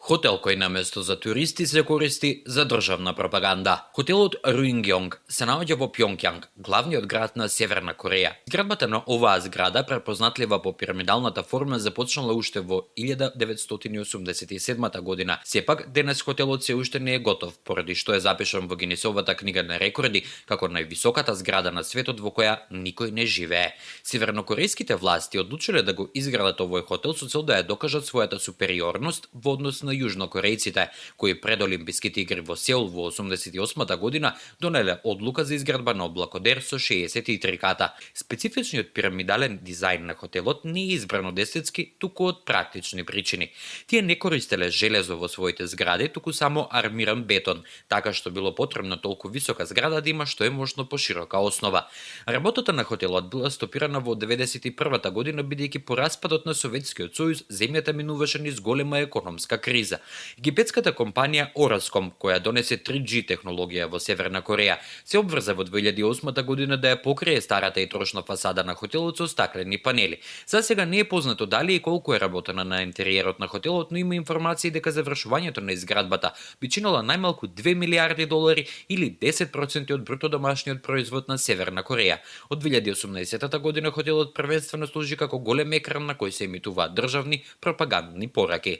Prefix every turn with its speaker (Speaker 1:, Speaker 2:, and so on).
Speaker 1: Хотел кој наместо за туристи се користи за државна пропаганда. Хотелот Руингјонг се наоѓа во Пјонгјанг, главниот град на Северна Кореја. Зградбата на оваа зграда, препознатлива по пирамидалната форма, започнала уште во 1987 година. Сепак, денес хотелот се уште не е готов, поради што е запишан во Гинисовата книга на рекорди како највисоката зграда на светот во која никој не живее. Севернокорејските власти одлучиле да го изградат овој хотел со цел да ја докажат својата супериорност во однос на јужнокорејците, кои пред Олимписките игри во Сеул во 88 година донеле одлука за изградба на облакодер со 63 ката. Специфичниот пирамидален дизајн на хотелот не е избран од естетски, туку од практични причини. Тие не користеле железо во своите згради, туку само армиран бетон, така што било потребно толку висока зграда да има што е можно поширока основа. Работата на хотелот била стопирана во 91 година, бидејќи по распадот на Советскиот сојуз земјата минуваше низ голема економска криза. Египетската компанија Орасcom, која донесе 3G технологија во Северна Кореја, се обврза во 2008 година да ја покрие старата и трошна фасада на хотелот со стаклени панели. За сега не е познато дали и колку е работена на интериерот на хотелот, но има информации дека завршувањето на изградбата би чинела најмалку 2 милиарди долари или 10% од бруто домашниот производ на Северна Кореја. Од 2018 година хотелот првенствено служи како голем екран на кој се емитуваат државни пропагандни пораки.